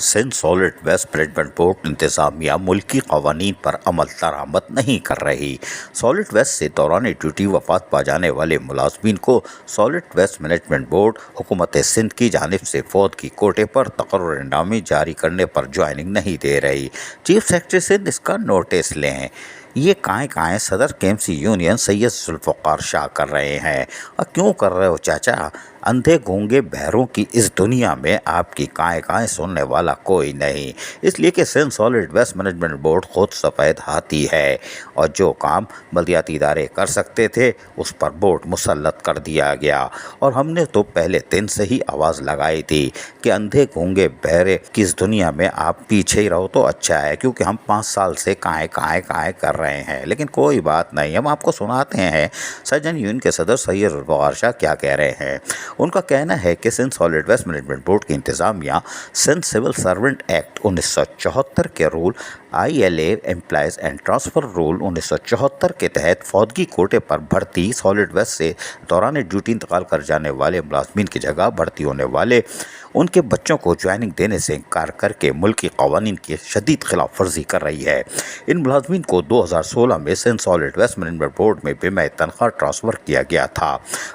Sindh solid waste management board इंतजामिया मुल्की कवानीन पर अमल दरामद नहीं कर रही। सॉलिड वेस्ट से दौरान ड्यूटी वफात पा जाने वाले मुलाजमीन को सॉलिड वेस्ट मैनेजमेंट बोर्ड हुकूमत सिंध की जानिब से फौत की कोटे पर तकर्रुरनामे जारी करने पर ज्वाइनिंग नहीं दे रही। चीफ सेक्रेटरी सिंध इसका नोटिस लें। ये काएँ सदर केएमसी यूनियन सैयद जुल्फ़िकार शाह कर रहे हैं। और क्यों कर रहे हो चाचा? अंधे गूंगे बहरों की इस दुनिया में आपकी काएँ सुनने वाला कोई नहीं, इसलिए कि Sindh solid waste management board खुद सफ़ेद हाथी है और जो काम बल्दियाती इदारे कर सकते थे उस पर बोर्ड मुसल्लत कर दिया गया। और हमने तो पहले दिन से ही आवाज़ लगाई थी कि अंधे गूंगे बहरे की इस दुनिया में आप पीछे ही रहो तो अच्छा है, क्योंकि हम 5 साल से काएँ कर रहे हैं। लेकिन कोई बात नहीं, हम आपको सुनाते हैं सर्जन यूनियन के सदर सैयद जुल्फ़िकार शाह क्या कह रहे हैं। उनका कहना है कि Sindh solid waste management board की इंतज़ामिया सिंध सिविल सर्वेंट एक्ट 1974 के rule ILA employees and transfer rule 1974 के तहत फौदगी कोटे पर भर्ती सॉलिड वेस्ट से दौरान ड्यूटी इंतकाल कर जाने वाले मुलाजमीन की जगह भर्ती होने वाले उनके बच्चों को ज्वाइनिंग देने से इनकार करके मुल्की कवानीन की शदीद खिलाफ वर्जी कर रही है। इन मुलाजमीन को 2016 में Sindh solid waste management board में बेमे तनख्वाह ट्रांसफ़र किया गया था।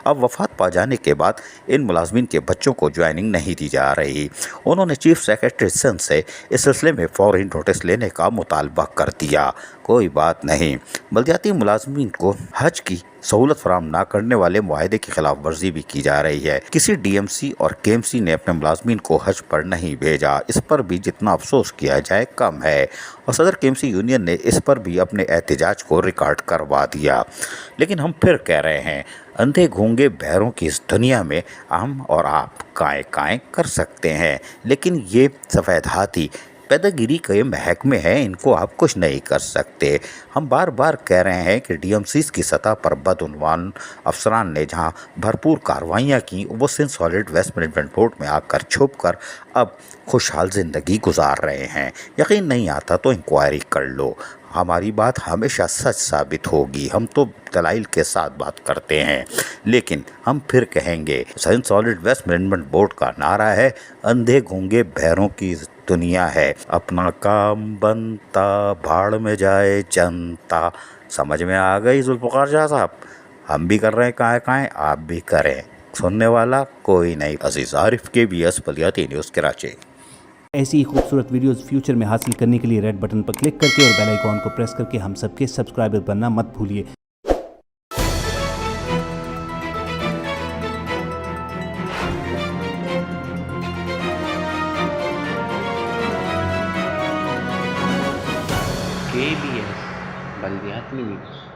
अब वफात पा जाने के बाद इन मुलाजमीन के बच्चों को ज्वाइनिंग नहीं दी जा रही। उन्होंने चीफ सेक्रेटरी सिंध से इस सिलसिले में फौरी नोटिस लेने का मुतालबा कर दिया। कोई बात नहीं, बल्दियाती मुलाजमीन को हज की सहूलत फराहम ना करने वाले मुआहदे की खिलाफ वर्जी भी की जा रही है। किसी DMC और KMC ने अपने मुलाजमीन को हज पर नहीं भेजा, इस पर भी जितना अफसोस किया जाए कम है। और सदर KMC यूनियन ने इस पर भी अपने एहतजाज को रिकॉर्ड करवा दिया। लेकिन हम फिर कह रहे हैं, अंधे गूंगे बहरों की इस दुनिया में हम और आप काएँ कर सकते हैं, लेकिन ये सफ़ेद हाथी पैदागिरी के महकमे हैं, इनको आप कुछ नहीं कर सकते। हम बार बार कह रहे हैं कि DMCs की सतह पर बदउनवान अफसरान ने जहां भरपूर कार्रवाइयाँ की, वो Sindh solid waste management board में आकर छुप कर अब खुशहाल ज़िंदगी गुजार रहे हैं। यकीन नहीं आता तो इंक्वायरी कर लो, हमारी बात हमेशा सच साबित होगी। हम तो दलाइल के साथ बात करते हैं। लेकिन हम फिर कहेंगे, Sindh solid waste management board का नारा है, अंधे गूंगे बहरों की दुनिया है, अपना काम बनता भाड़ में जाए जनता। समझ में आ गई जुल्फ़िकार शाह साहब? हम भी कर रहे हैं काएँ, आप भी करें, सुनने वाला कोई नहीं। अजीज़ आरिफ KBS बल्दियाती न्यूज़ कराची। ऐसी ही खूबसूरत वीडियोस फ्यूचर में हासिल करने के लिए रेड बटन पर क्लिक करके और बेल आइकॉन को प्रेस करके हम सबके सब्सक्राइबर बनना मत भूलिए। KBS बल्दियाती न्यूज़।